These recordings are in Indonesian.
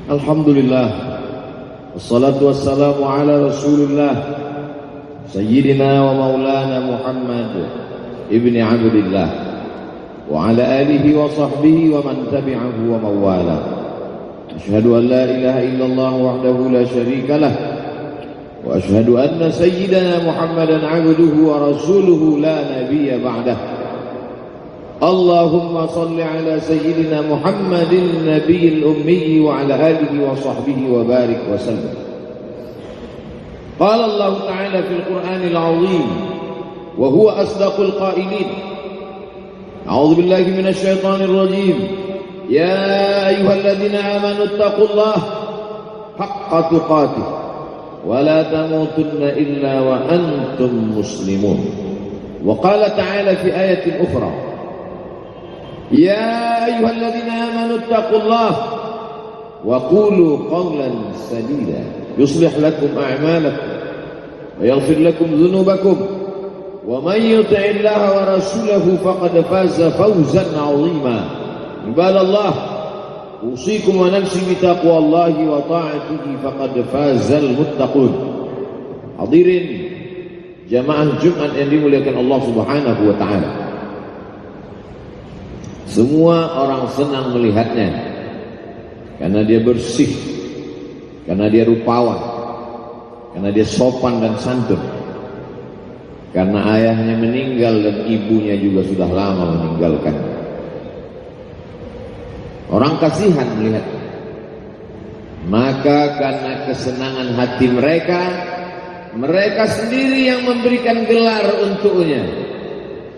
Alhamdulillah, wassalatu wassalamu ala rasulillah Sayyidina wa maulana Muhammad ibni Abdillah wa ala alihi wa sahbihi wa man tabi'ahu wa mawala. Ashhadu an la ilaha illallah wahdahu la sharika lah wa ashhadu anna sayyidana Muhammadan abduhu wa rasuluhu la nabiyya ba'dah. Allahumma salli ala sayyidina Muhammadin nabiyil ummi wa ala alihi wa sahbihi wa barik wa sallam. Qala Allah ta'ala fil Qur'anil 'azim wa huwa asdaqul qailin. A'udzu billahi minasy syaithanir rajim. Ya ayyuhalladzina amanu taqullaha haqqa tuqatih wa la tamutunna illa wa antum muslimun. Wa qala ta'ala fi ayatin ukhra. يا أيها الذين آمنوا اتقوا الله وقولوا قولا سديدا يصلح لكم أعمالكم ويغفر لكم ذنوبكم ومن يطع الله ورسوله فقد فاز فوزا عظيما. عباد الله أوصيكم ونفسي بتقوى الله وطاعته فقد فاز المتقون. Hadirin jamaah Jumat yang dimuliakan Allah Subhanahu wa taala. Semua orang senang melihatnya karena dia bersih, karena dia rupawan, karena dia sopan dan santun, karena ayahnya meninggal dan ibunya juga sudah lama meninggalkan. Orang kasihan melihatnya. Maka karena kesenangan hati mereka, mereka sendiri yang memberikan gelar untuknya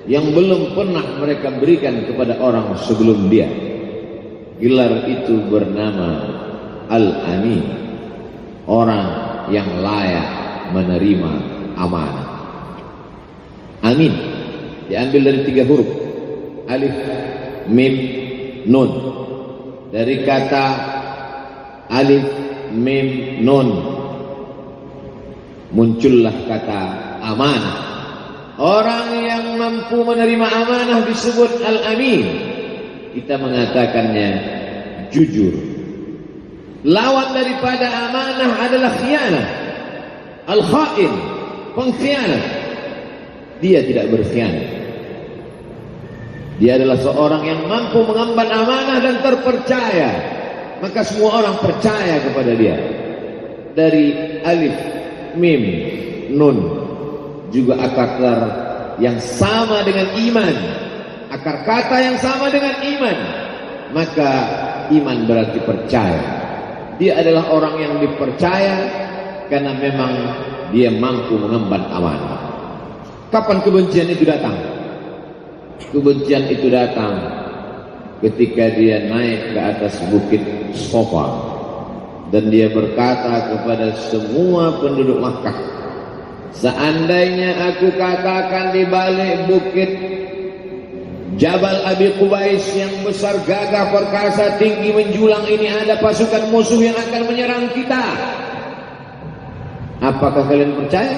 yang belum pernah mereka berikan kepada orang sebelum dia. Gelar itu bernama Al-Amin, orang yang layak menerima amanah. Amin diambil dari 3 huruf, alif, mim, nun. Dari kata alif, mim, nun muncullah kata amanah. Orang yang mampu menerima amanah disebut Al-Amin. Kita mengatakannya jujur. Lawan daripada amanah adalah khianah. Al-Khain, pengkhianat. Dia tidak berkhianat. Dia adalah seorang yang mampu mengemban amanah dan terpercaya. Maka semua orang percaya kepada dia. Dari alif, mim, nun juga akar yang sama dengan iman, akar kata yang sama dengan iman, maka iman berarti percaya. Dia adalah orang yang dipercaya karena memang dia mampu mengemban amanah. Kapan kebencian itu datang? Kebencian itu datang ketika dia naik ke atas bukit Safa dan dia berkata kepada semua penduduk Makkah, seandainya aku katakan di balik bukit Jabal Abi Qubais yang besar, gagah, perkasa, tinggi, menjulang ini ada pasukan musuh yang akan menyerang kita, apakah kalian percaya?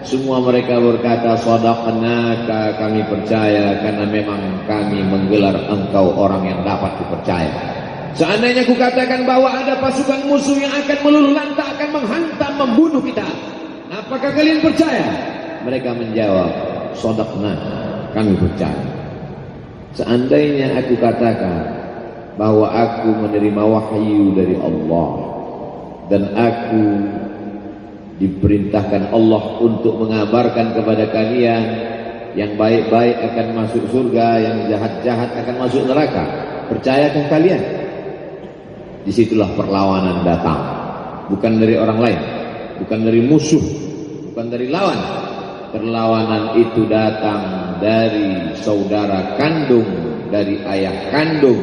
Semua mereka berkata, shadaqnaka, kami percaya karena memang kami menggelar engkau orang yang dapat dipercaya. Seandainya aku katakan bahwa ada pasukan musuh yang akan meluluh lantak, akan menghantam, membunuh kita, apakah kalian percaya? Mereka menjawab, shadaqna, kami percaya. Seandainya aku katakan bahwa aku menerima wahyu dari Allah dan aku diperintahkan Allah untuk mengabarkan kepada kalian yang baik-baik akan masuk surga, yang jahat-jahat akan masuk neraka, percayakah kalian? Disitulah perlawanan datang, bukan dari orang lain, bukan dari musuh, bukan dari lawan. Perlawanan itu datang dari saudara kandung, dari ayah kandung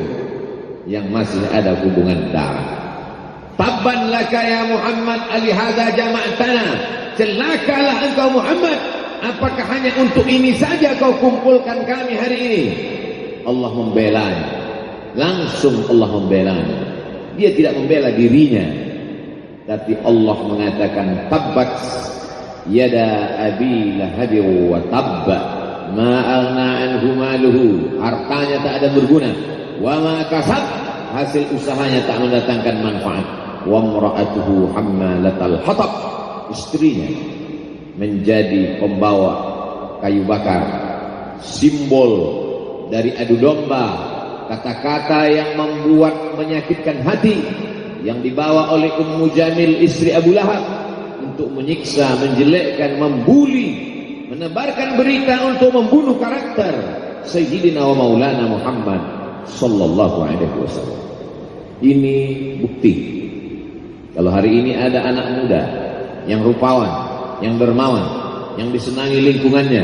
yang masih ada hubungan darah. Tabban laka ya Muhammad alihada jama'tana, celakalah engkau Muhammad, apakah hanya untuk ini saja kau kumpulkan kami hari ini? Allah membelanya, langsung Allah membelanya. Dia tidak membela dirinya, tapi Allah mengatakan tabbat yada abi lahab wa tabba ma aghna anhu maluhu, hartanya tak ada berguna, wa ma kasab, hasil usahanya tak mendatangkan manfaat. Wa imra'atuhu hammalatal hatab, istrinya menjadi pembawa kayu bakar, simbol dari adu domba, kata-kata yang membuat menyakitkan hati yang dibawa oleh Ummu Jamil istri Abu Lahab untuk menyiksa, menjelekkan, membuli, menebarkan berita untuk membunuh karakter Sayyidina wa Maulana Muhammad sallallahu alaihi wasallam. Ini bukti kalau hari ini ada anak muda yang rupawan, yang dermawan, yang disenangi lingkungannya,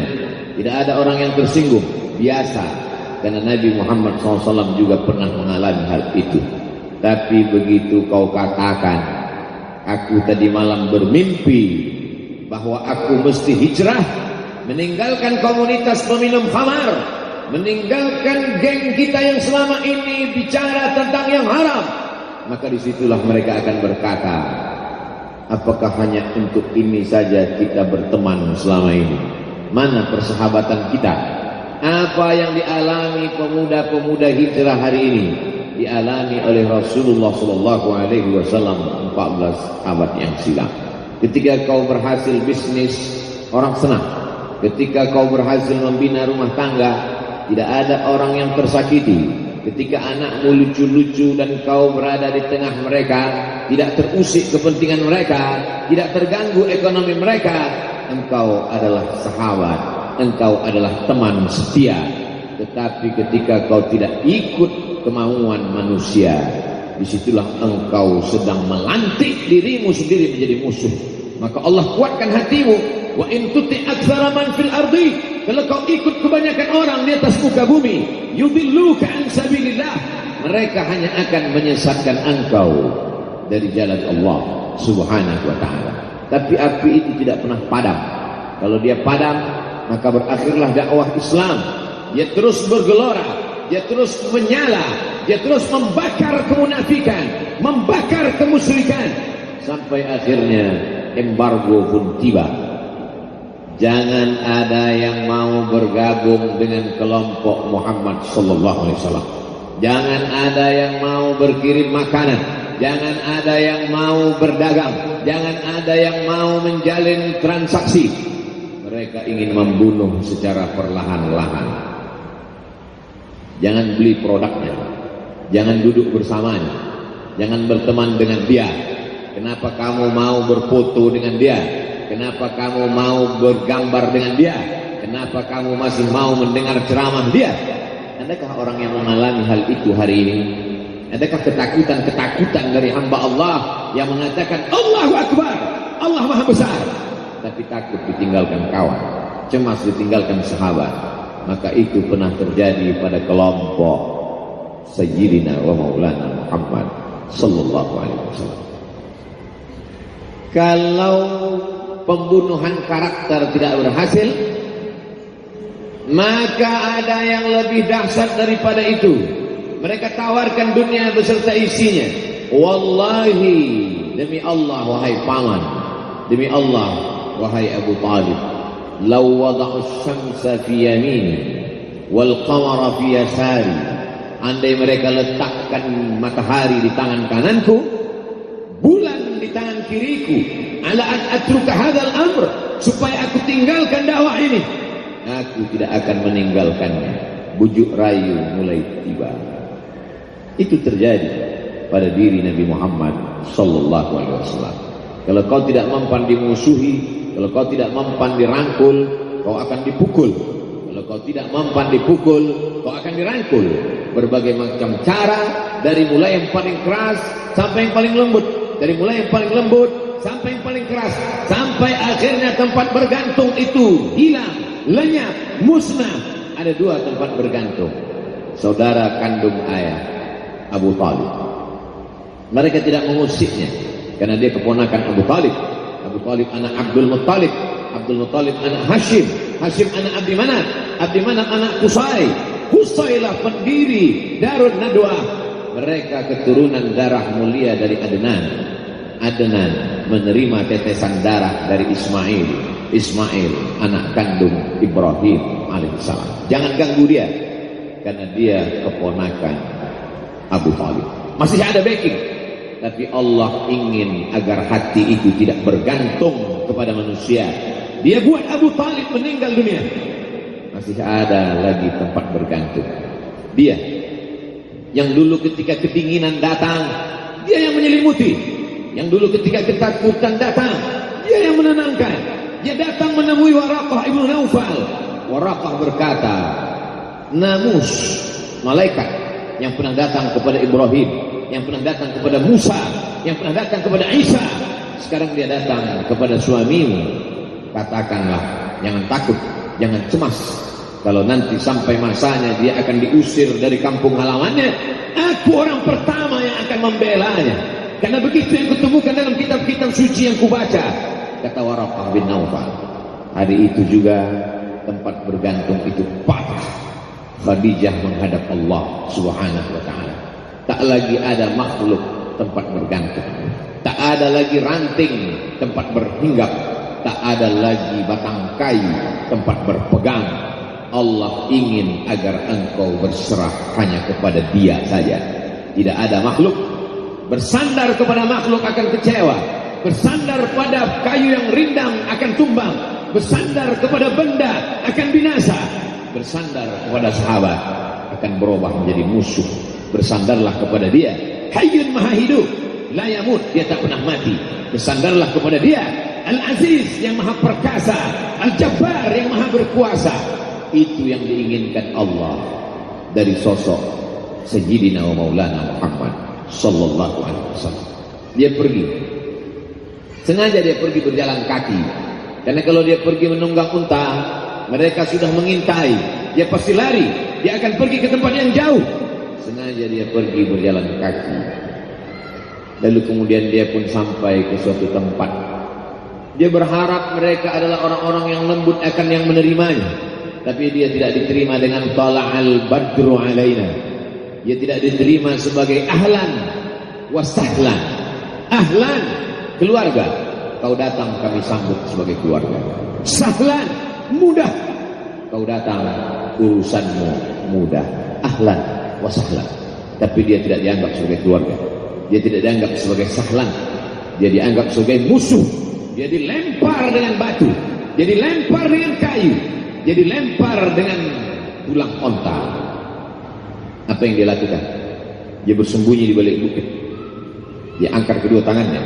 tidak ada orang yang tersinggung, biasa, karena Nabi Muhammad SAW juga pernah mengalami hal itu. Tapi begitu kau katakan, aku tadi malam bermimpi bahwa aku mesti hijrah, meninggalkan komunitas peminum khamar, meninggalkan geng kita yang selama ini bicara tentang yang haram, maka disitulah mereka akan berkata, apakah hanya untuk ini saja kita berteman selama ini? Mana persahabatan kita? Apa yang dialami pemuda-pemuda hijrah hari ini dialami oleh Rasulullah sallallahu alaihi wasallam 14 abad yang silam. Ketika kau berhasil bisnis, orang senang. Ketika kau berhasil membina rumah tangga, tidak ada orang yang tersakiti. Ketika anakmu lucu-lucu dan kau berada di tengah mereka, tidak terusik kepentingan mereka, tidak terganggu ekonomi mereka, engkau adalah sahabat, engkau adalah teman setia. Tetapi ketika kau tidak ikut kemauan manusia, disitulah engkau sedang melantik dirimu sendiri menjadi musuh. Maka Allah kuatkan hatimu. Wa in tuti aktsara man fil ardi, kalau kau ikut kebanyakan orang di atas muka bumi, yudilluka an sabilillah, mereka hanya akan menyesatkan engkau dari jalan Allah Subhanahu wa taala. Tapi api itu tidak pernah padam. Kalau dia padam, maka berakhirlah dakwah Islam. Dia terus bergelora, dia terus menyala, dia terus membakar kemunafikan, membakar kemusyrikan, sampai akhirnya embargo pun tiba. Jangan ada yang mau bergabung dengan kelompok Muhammad sallallahu alaihi wasallam. Jangan ada yang mau berkirim makanan, jangan ada yang mau berdagang, jangan ada yang mau menjalin transaksi. Mereka ingin membunuh secara perlahan-lahan. Jangan beli produknya, jangan duduk bersamanya, jangan berteman dengan dia. Kenapa kamu mau berfoto dengan dia? Kenapa kamu mau bergambar dengan dia? Kenapa kamu masih mau mendengar ceramah dia? Adakah orang yang mengalami hal itu hari ini? Adakah ketakutan-ketakutan dari hamba Allah yang mengatakan Allahu Akbar, Allah Maha Besar, tapi takut ditinggalkan kawan, cemas ditinggalkan sahabat? Maka itu pernah terjadi pada kelompok Sayyidina wa Maulana Muhammad sallallahu alaihi wasallam. Kalau pembunuhan karakter tidak berhasil, maka ada yang lebih dahsyat daripada itu. Mereka tawarkan dunia beserta isinya. Wallahi, demi Allah wahai paman, demi Allah wahai Abu Talib, law wada'u syamsa fi yamini wal qamara fi yasari, andai mereka letakkan matahari di tangan kananku, bulan di tangan kiriku, ala an atruka hadzal amr, supaya aku tinggalkan dakwah ini, aku tidak akan meninggalkannya. Bujuk rayu mulai tiba. Itu terjadi pada diri Nabi Muhammad sallallahu alaihi wasallam. Kalau kau tidak mempan dimusuhi, kalau kau tidak mempan dirangkul, kau akan dipukul. Kalau kau tidak mempan dipukul, kau akan dirangkul. Berbagai macam cara, dari mulai yang paling keras sampai yang paling lembut, dari mulai yang paling lembut sampai yang paling keras, sampai akhirnya tempat bergantung itu hilang, lenyap, musnah. Ada dua tempat bergantung, saudara kandung ayah Abu Talib. Mereka tidak mengusiknya karena dia keponakan Abu Talib. Abu Talib anak Abdul Muttalib, Abdul Muttalib anak Hashim, Hashim anak Abdi Manaf, Abdi Manaf anak Qusay, Qusaylah pendiri Darun Nadwah. Mereka keturunan darah mulia dari Adnan. Adnan menerima tetesan darah dari Ismail, Ismail anak kandung Ibrahim alaihissalam. Jangan ganggu dia, karena dia keponakan Abu Talib. masih ada backing. Tapi Allah ingin agar hati itu tidak bergantung kepada manusia. Dia buat Abu Talib meninggal dunia, masih ada lagi tempat bergantung. Dia yang dulu ketika kedinginan datang, dia yang menyelimuti. Yang dulu ketika ketakutan datang, dia yang menenangkan. Dia datang menemui Waraqah ibnu Naufal. Waraqah berkata, namus malaikat yang pernah datang kepada Ibrahim, yang pernah datang kepada Musa, yang pernah datang kepada Isa, sekarang dia datang kepada suamimu. Katakanlah, jangan takut, jangan cemas. Kalau nanti sampai masanya dia akan diusir dari kampung halamannya, aku orang pertama yang akan membelanya. Karena begitu yang kutemukan dalam kitab-kitab suci yang kubaca. Kata Waraqah bin Naufal. Hari itu juga tempat bergantung itu patah. Khadijah menghadap Allah Subhanahu wa ta'ala. Tak lagi ada makhluk tempat bergantung. Tak ada lagi ranting tempat berhinggap. Tak ada lagi batang kayu tempat berpegang. Allah ingin agar engkau berserah hanya kepada Dia saja. Tidak ada makhluk. Bersandar kepada makhluk akan kecewa. Bersandar pada kayu yang rindang akan tumbang. Bersandar kepada benda akan binasa. Bersandar kepada sahabat akan berubah menjadi musuh. Bersandarlah kepada Dia, Hayyun Maha Hidup, la yamut, Dia tak pernah mati. Bersandarlah kepada Dia, Al-Aziz yang Maha Perkasa, Al-Jabbar yang Maha Berkuasa. Itu yang diinginkan Allah dari sosok Sayyidina wa Maulana Muhammad sallallahu alaihi wasallam. Dia pergi, sengaja dia pergi berjalan kaki, karena kalau dia pergi menunggang unta, mereka sudah mengintai. Dia pasti lari, dia akan pergi ke tempat yang jauh. Sengaja dia pergi berjalan kaki. Lalu kemudian dia pun sampai ke suatu tempat. Dia berharap mereka adalah orang-orang yang lembut akan yang menerimanya. Tapi dia tidak diterima dengan tala'al badru alaina. Dia tidak diterima sebagai ahlan wa sahlan. Ahlan, keluarga, kau datang kami sambut sebagai keluarga. Sahlan, mudah, kau datang urusanmu mudah. Ahlan wa sahlan. Tapi dia tidak dianggap sebagai keluarga. Dia tidak dianggap sebagai sahlan. Dia dianggap sebagai musuh. Dia dilempar dengan batu, dia dilempar dengan kayu, dia dilempar dengan tulang onta. Apa yang dia lakukan? Dia bersembunyi di balik bukit. Dia angkat kedua tangannya.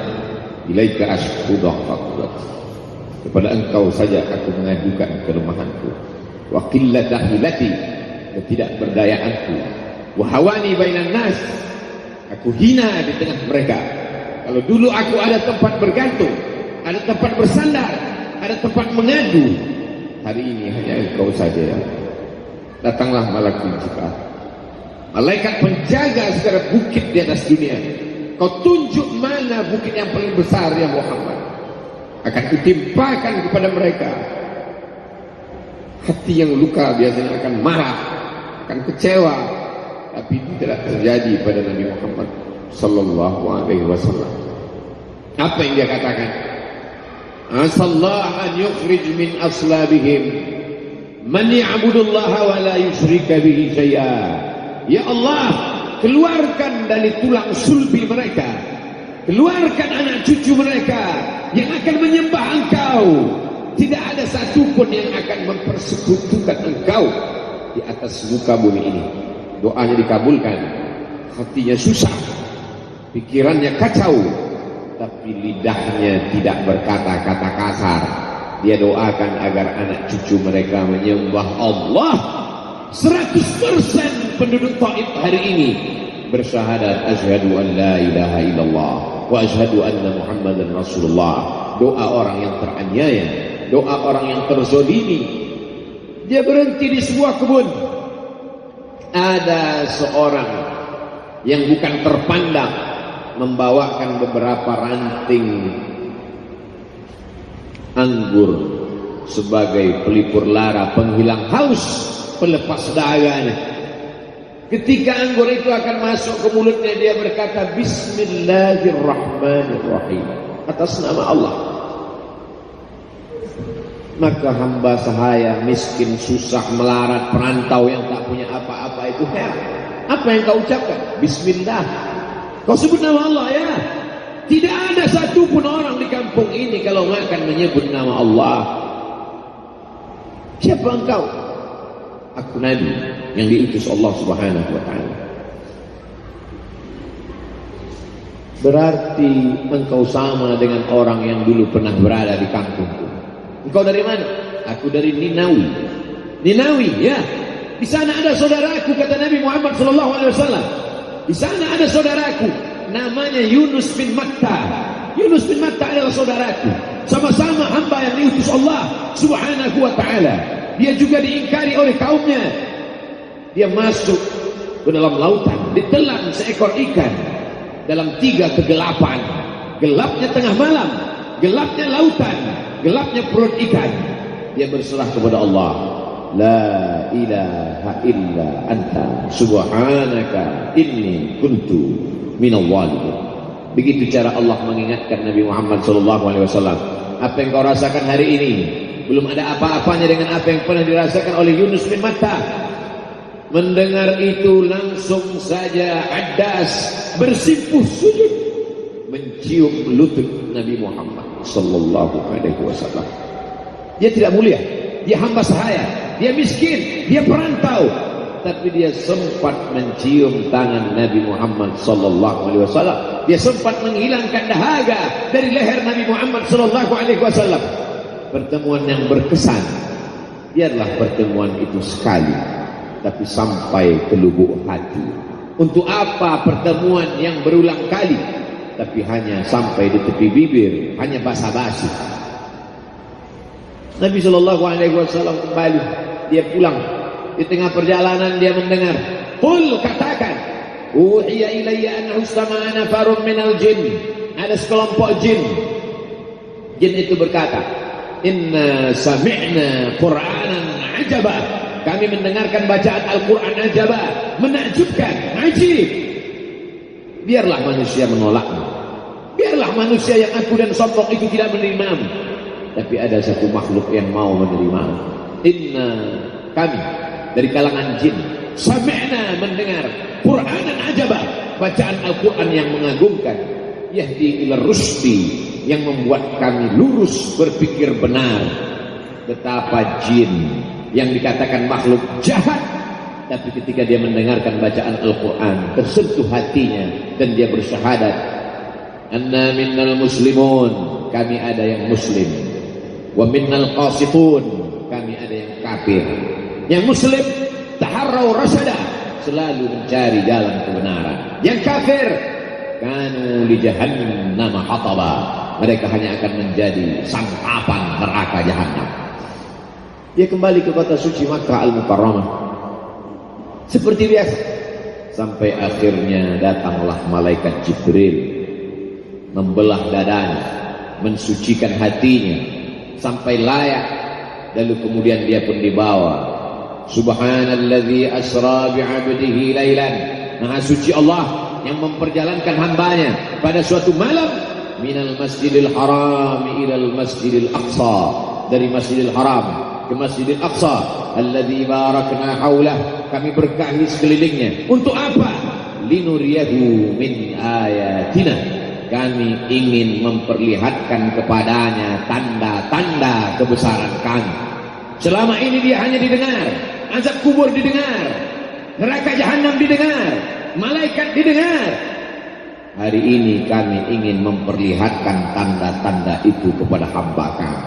Ilaika ashku dha'fak. Kepada engkau saja aku mengadukan kelemahanku. Wa qillatah hilati, ketidakberdayaanku. Wa hawani bainan nas, aku hina di tengah mereka. Kalau dulu aku ada tempat bergantung, ada tempat bersandar, ada tempat mengadu, hari ini hanya engkau saja. Datanglah malaikat pencipta, malaikat penjaga segala bukit di atas dunia. Kau tunjuk mana bukit yang paling besar ya Muhammad. Akan kutimpakan kepada mereka. Hati yang luka biasanya akan marah, akan kecewa, tapi tidak terjadi pada Nabi Muhammad sallallahu alaihi wasallam. Apa yang dia katakan? Asallahu an yukhrij min aslabihim man ya'budullaha wa la yusyrika bihi syai'a. Ya Allah, keluarkan dari tulang sulbi mereka, keluarkan anak cucu mereka yang akan menyembah engkau. Tidak ada satupun yang akan mempersekutukan engkau di atas muka bumi ini. Doanya dikabulkan, hatinya susah, pikirannya kacau, tapi lidahnya tidak berkata-kata kasar. Dia doakan agar anak cucu mereka menyembah Allah. 100% penduduk Taif hari ini bersyahadat asyhadu an la ilaha illallah wa asyhadu anna Muhammadan Rasulullah. Doa orang yang teraniaya, doa orang yang terzolimi. Dia berhenti di sebuah kebun. Ada seorang yang bukan terpandang membawakan beberapa ranting anggur sebagai pelipur lara, penghilang haus, pelepas dahanya. Ketika anggur itu akan masuk ke mulutnya, dia berkata Bismillahirrahmanirrahim, atas nama Allah. Maka hamba sahaya miskin, susah, melarat, perantau yang tak punya apa-apa itu heran. Apa yang kau ucapkan? Bismillah. Kau sebut nama Allah ya. Tidak ada satupun orang di kampung ini kalau makan menyebut nama Allah. Siapa engkau? Aku Nabi yang diutus Allah Subhanahu wa ta'ala. Berarti engkau sama dengan orang yang dulu pernah berada di kampungku. Engkau dari mana? Aku dari Ninawi. Ninawi, ya. Di sana ada saudaraku, kata Nabi Muhammad SAW. Di sana ada saudaraku, namanya Yunus bin Matta. Yunus bin Matta adalah saudaraku. Sama-sama hamba yang diutus Allah Subhanahu wa ta'ala. Dia juga diingkari oleh kaumnya. Dia masuk ke dalam lautan, ditelan seekor ikan dalam 3 kegelapan. Gelapnya tengah malam, gelapnya lautan, gelapnya perut ikan. Dia berserah kepada Allah. La ilaha illa anta subhanaka inni kuntu minal zalimin. Begitu cara Allah mengingatkan Nabi Muhammad SAW. Apa yang kau rasakan hari ini belum ada apa-apanya dengan apa yang pernah dirasakan oleh Yunus bin Matta. Mendengar itu langsung saja Addas bersimpuh sujud mencium lutut Nabi Muhammad sallallahu alaihi wasallam. Dia tidak mulia, dia hamba sahaya, dia miskin, dia perantau, tapi dia sempat mencium tangan Nabi Muhammad sallallahu alaihi wasallam. Dia sempat menghilangkan dahaga dari leher Nabi Muhammad sallallahu alaihi wasallam. Pertemuan yang berkesan. Biarlah pertemuan itu sekali, tapi sampai ke lubuk hati. Untuk apa pertemuan yang berulang kali, tapi hanya sampai di tepi bibir, hanya basa-basi. Nabi SAW kembali, dia pulang. Di tengah perjalanan dia mendengar, qul, katakan, uhiya ilayya annahu istama'a nafarun minal jin. Ada sekelompok jin. Jin itu berkata, inna sami'na Qur'anan ajaba. Kami mendengarkan bacaan Al-Quran ajaba, menakjubkan, ajib. Biarlah manusia menolakmu, biarlah manusia yang aku dan sombong itu tidak menerimamu, tapi ada satu makhluk yang mau menerimamu. Inna, kami dari kalangan jin, sami'na, mendengar Qur'anan ajaba, bacaan Al-Quran yang mengagumkan, yahdi ila rusdi, yang membuat kami lurus berpikir benar. Betapa jin yang dikatakan makhluk jahat, tapi ketika dia mendengarkan bacaan Al-Quran tersentuh hatinya dan dia bersyahadat, anna minnal muslimun, kami ada yang muslim, wa minnal qasitun, kami ada yang kafir. Yang muslim taharrau rasyada, selalu mencari jalan kebenaran. Yang kafir kanu li jahannam hataba, mereka hanya akan menjadi santapan neraka jahanam. Dia kembali ke kota suci Makkah Al-Mukarramah seperti biasa, sampai akhirnya datanglah malaikat Jibril membelah dadanya, mensucikan hatinya sampai layak, lalu kemudian dia pun dibawa. Subhanalladzi asra bi'abdihi lailan, maha suci Allah yang memperjalankan hambanya pada suatu malam, minal masjidil haram ilal masjidil aqsa, dari masjidil haram ke Masjidil Aqsa, alladzi barakna haulah, kami berkahi sekelilingnya. Untuk apa? Linuriyahu min ayatina, kami ingin memperlihatkan kepadanya tanda-tanda kebesaran kami. Selama ini dia hanya didengar, azab kubur didengar, neraka jahanam didengar, malaikat didengar. Hari ini kami ingin memperlihatkan tanda-tanda itu kepada hamba kami.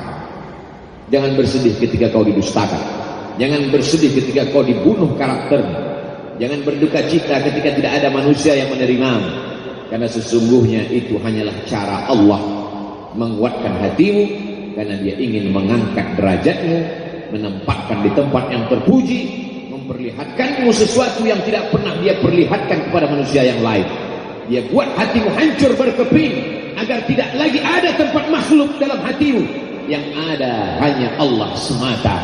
Jangan bersedih ketika kau didustakan, jangan bersedih ketika kau dibunuh karaktermu, jangan berduka cita ketika tidak ada manusia yang menerimamu, karena sesungguhnya itu hanyalah cara Allah menguatkan hatimu, karena dia ingin mengangkat derajatmu, menempatkan di tempat yang terpuji, memperlihatkanmu sesuatu yang tidak pernah dia perlihatkan kepada manusia yang lain. Dia buat hatimu hancur berkeping agar tidak lagi ada tempat makhluk dalam hatimu, yang ada hanya Allah semata.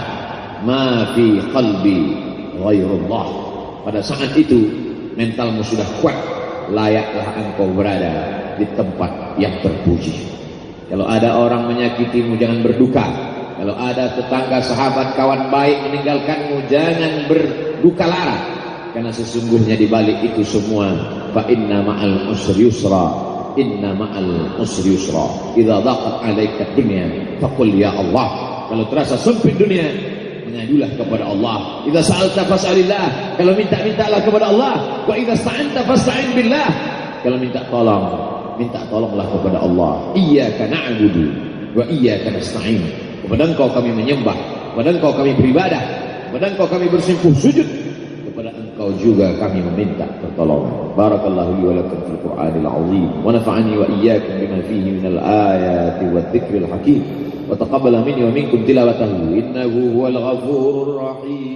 Ma fi qalbi ghairullah. Pada saat itu mentalmu sudah kuat, layaklah engkau berada di tempat yang terpuji. Kalau ada orang menyakitimu, jangan berduka. Kalau ada tetangga, sahabat, kawan baik meninggalkanmu, jangan berduka lara, karena sesungguhnya di balik itu semua fa inna ma'al usri yusra, inna ma'al usri yusra. Idza daqat 'alaika dunya faqul ya Allah. Kalau terasa sempit dunia, mengadulah kepada Allah. Idza sa'alta fas'alillah, kalau minta-mintalah kepada Allah. Wa idza sta'anta fasta'in billah, kalau minta tolong, minta tolonglah kepada Allah. Iyyaka na'budu wa iyyaka nasta'in. Kepada Engkau kami menyembah, kepada Engkau kami beribadah, kepada Engkau kami bersimpuh sujud, kepada Engkau juga kami meminta pertolongan. Barakallahu li wa lakum fil Qur'anil 'azim wa nafa'ani wa iyyakum bima fihi minal ayati wadh-dhikril hakim wa taqabbala minni wa minkum tilawatahu innahu huwal ghafurur rahim.